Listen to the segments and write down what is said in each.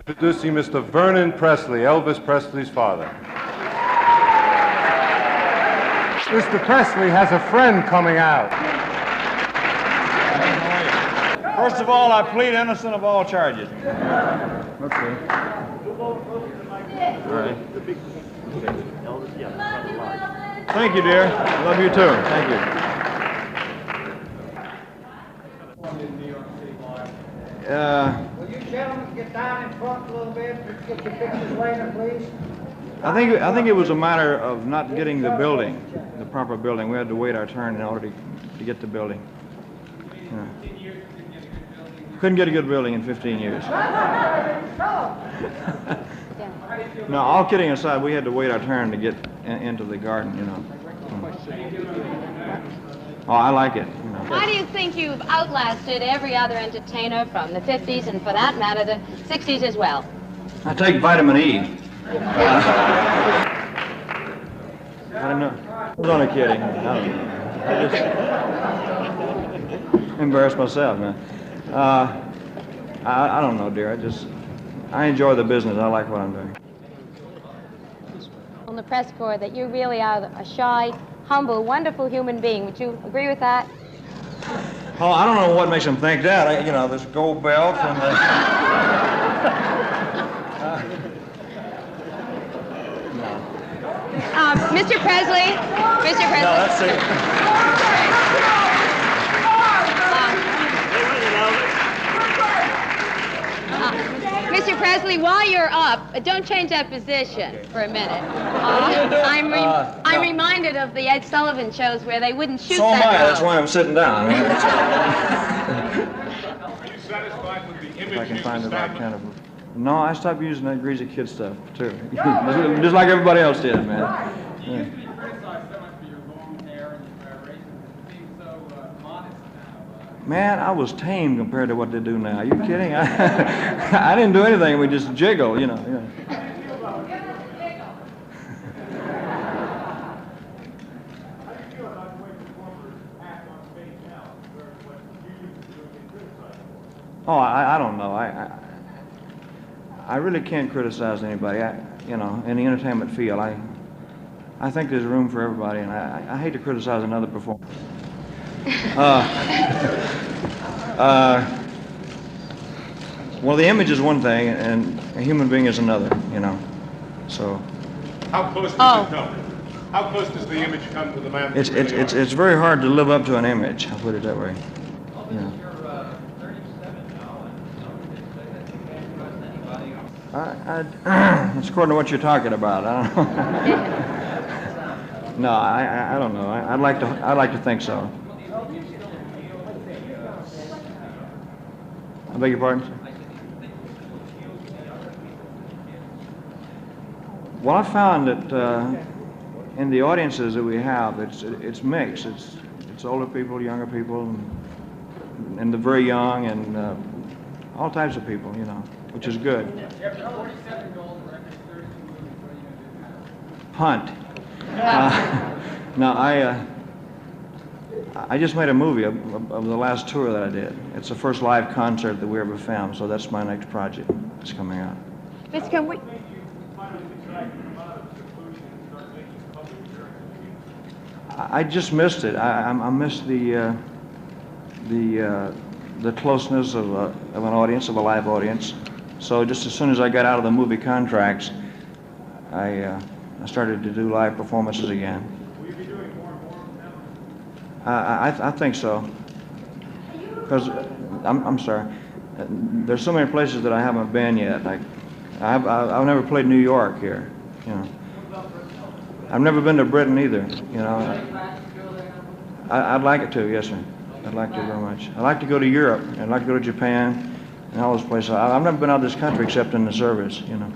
Introducing Mr. Vernon Presley, Elvis Presley's father. Mr. Presley has a friend coming out. First of all, I plead innocent of all charges. Okay. All right. Thank you, dear. I love you too. Thank you. Will you gentlemen get down in front a little bit and get your pictures later, please? I think it was a matter of not getting the building, the proper building. We had to wait our turn in order to get the building. Yeah. Couldn't get a good building in 15 years. No, all kidding aside, we had to wait our turn to get into the garden, you know. Oh, I like it. You know. Why do you think you've outlasted every other entertainer from the 50s and, for that matter, the 60s as well? I take vitamin E. I don't know. I was only kidding. I just embarrassed myself, man. I don't know, dear. I enjoy the business. I like what I'm doing. On the press corps that you really are a shy, humble, wonderful human being. Would you agree with that? Oh, I don't know what makes them think that. You know, this gold belt and the... Mr. Presley? Mr. Presley? No, that's it. Mr. Presley, while you're up, don't change that position for a minute. I'm reminded of the Ed Sullivan shows where they wouldn't shoot So am that I. low. That's why I'm sitting down. Are you satisfied with the image If I can you've find the right established? kind of... No, I stopped using that greasy kid stuff, too. Just like everybody else did, man. Yeah. You used to be criticized so much for your long hair and your razor. It seems so modest now. Man, I was tame compared to what they do now. Are you kidding? I didn't do anything. We just jiggle, you know. Yeah. Oh, I don't know. I really can't criticize anybody. You know, in the entertainment field, I think there's room for everybody, and I hate to criticize another performer. Well, the image is one thing, and a human being is another. You know, so How close does it come? How close does the image come to the man? it's very hard to live up to an image. I'll put it that way. Yeah. It's according to what you're talking about. I don't know. No, I don't know. I'd like to think so. I beg your pardon? Well, I found that in the audiences that we have, it's mixed. It's older people, younger people, and the very young, and all types of people, you know, which is good. After 47 gold records, 32 movies, what are you going to do now? Hunt. No, I just made a movie of the last tour that I did. It's the first live concert that we ever filmed, so that's my next project that's coming out. Mr. Can we... I just missed it. I missed the closeness of an audience, of a live audience. So just as soon as I got out of the movie contracts, I started to do live performances again. Will you be doing more and more now? I think so. Because I'm sorry. There's so many places that I haven't been yet. I've never played New York here. You know. I've never been to Britain either. You know. I'd like it to. Yes, sir. I'd like to very much. I'd like to go to Europe. I'd like to go to Japan and all those places. I've never been out of this country except in the service. You know.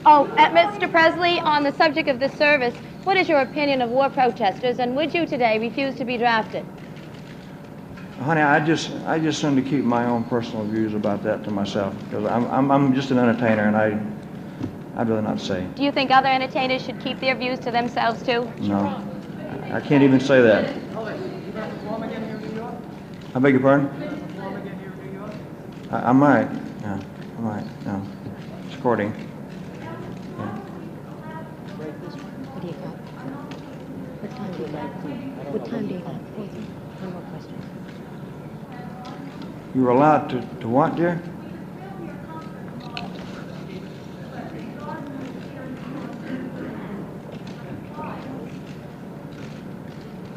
Oh, Mr. Presley, on the subject of this service, what is your opinion of war protesters, and would you today refuse to be drafted? Honey, I just seem to keep my own personal views about that to myself, because I'm just an entertainer, and I'd rather not say. Do you think other entertainers should keep their views to themselves, too? No, I can't even say that. I beg your pardon? I might. Yeah, I might. No. recording. What do you got? What time do you got? What time do you got? One more question. You were allowed to what, dear?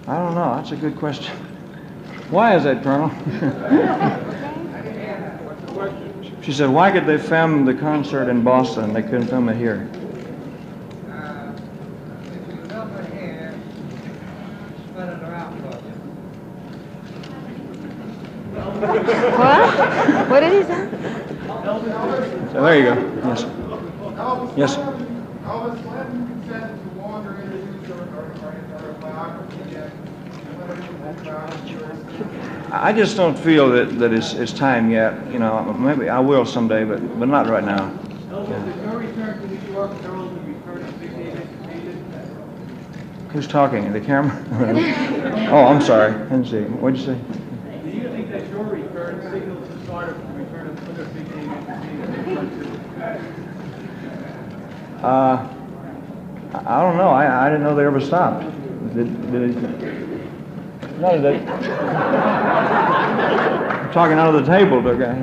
I don't know. That's a good question. Why is that, Colonel? She said, why could they film the concert in Boston? They couldn't film it here. If you come in here, spread it around for you. What? What did he say? So there you go. Yes. Yes. Elvis, when consent to wander interviews or biography yet? I just don't feel that it's time yet. You know, maybe I will someday, but not right now. Elvis, is your return to New York heralded the return of big name entertainment? Who's talking? The camera? Oh, I'm sorry. I didn't see. What'd you say? Do you think that your return signals the start of the return of other big name entertainment? I don't know. I didn't know they ever stopped. Did it? No, did they? I'm talking out of the table, don't I?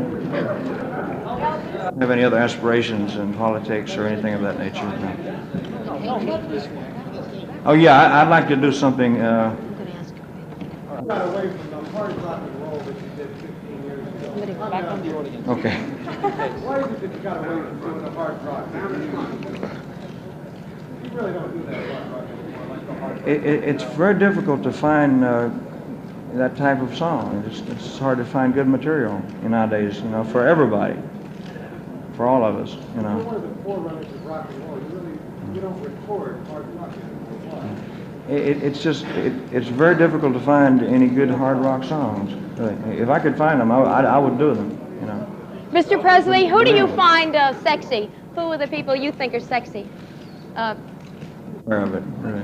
Have any other aspirations in politics or anything of that nature? No. Oh yeah, I'd like to do something. Got away from the hard rock and roll that you did 15 years ago. Okay. Why is it that you got away from doing the hard rock? You really don't do that hard rock anymore, like the hard rock. It's very difficult to find that type of song. It's hard to find good material nowadays, you know, for everybody, for all of us, you You're know. one of the forerunners of rock and roll. You don't record hard rock anymore. Why? It's very difficult to find any good hard rock songs. Really. If I could find them, I would do them, you know. Mr. Presley, who do you find sexy? Who are the people you think are sexy? Aware of it, really.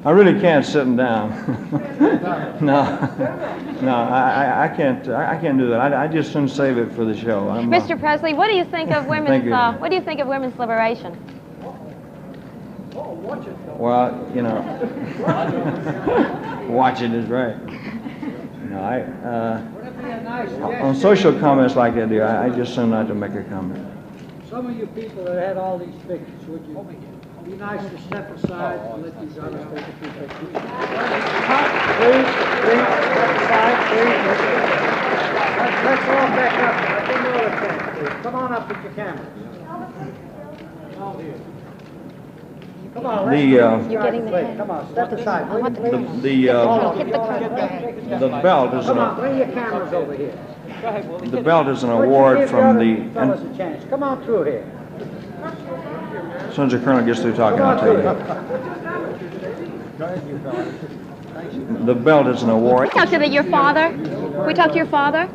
I really can't sit them down. No, I can't do that. I just shouldn't save it for the show. Mr. Presley, what do you think of women's? Thank you. What do you think of women's liberation? Well, you know, watch it is right. No, Would it be a nice on social comments like that, dear, I just seem not to make a comment. Some of you people that had all these pictures, would you be nice to step aside and let these others take a few pictures? Please, step aside, please. Let's all back up. Give me all the chance, please. Come on up with your cameras. Come on, let's You're getting the wait, head. come on, step aside. I want the Please. camera. The Hit the curtain. belt is Come on, an bring your cameras over here. the belt is an Would you award give from the the. other fellas a chance. Come on through here. As soon as the colonel gets through talking, Come I'll on tell through you. here. The belt is an award. We talked to your father. We talked to your father.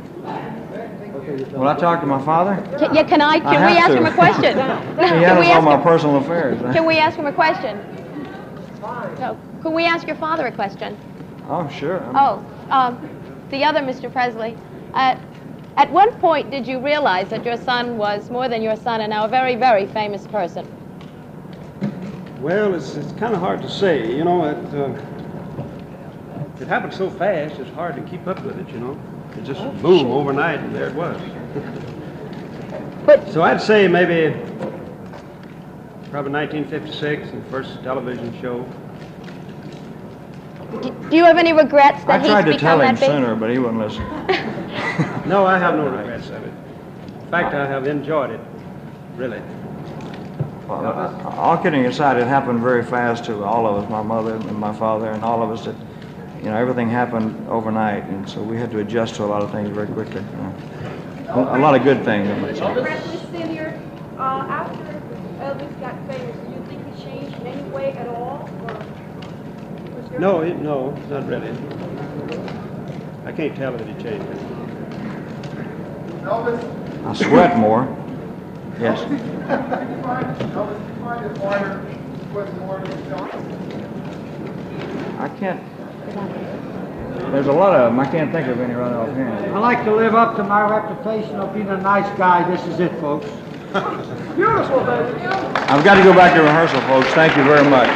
Will I talk to my father? Can we have ask to. him a question? He Can handles we all ask my him? personal affairs. Can we ask him a question? No. Can we ask your father a question? Oh, sure. Oh, the other Mr. Presley. At what point did you realize that your son was more than your son and now a very, very famous person? Well, it's kind of hard to say. You know, it happened so fast, it's hard to keep up with it, you know. It just boom, overnight, and there it was. But So I'd say maybe probably 1956, the first television show. do you have any regrets I that tried he's to tell become him that big? sooner, but he wouldn't listen. No, I have no regrets of it. In fact, I have enjoyed it, really. Well, all kidding aside, it happened very fast to all of us, my mother and my father and all of us. That, you know, everything happened overnight, and so we had to adjust to a lot of things very quickly. You know. A lot of good things. I might say. Presley Sr., after Elvis got famous, do you think he changed in any way at all? Or was there- No, not really. I can't tell that he changed it. Elvis, I sweat more. Yes. Elvis, do you find it harder with more than yourself? I can't. There's a lot of them. I can't think of any right offhand. I like to live up to my reputation of being a nice guy. This is it, folks. Beautiful, baby. I've got to go back to rehearsal, folks. Thank you very much.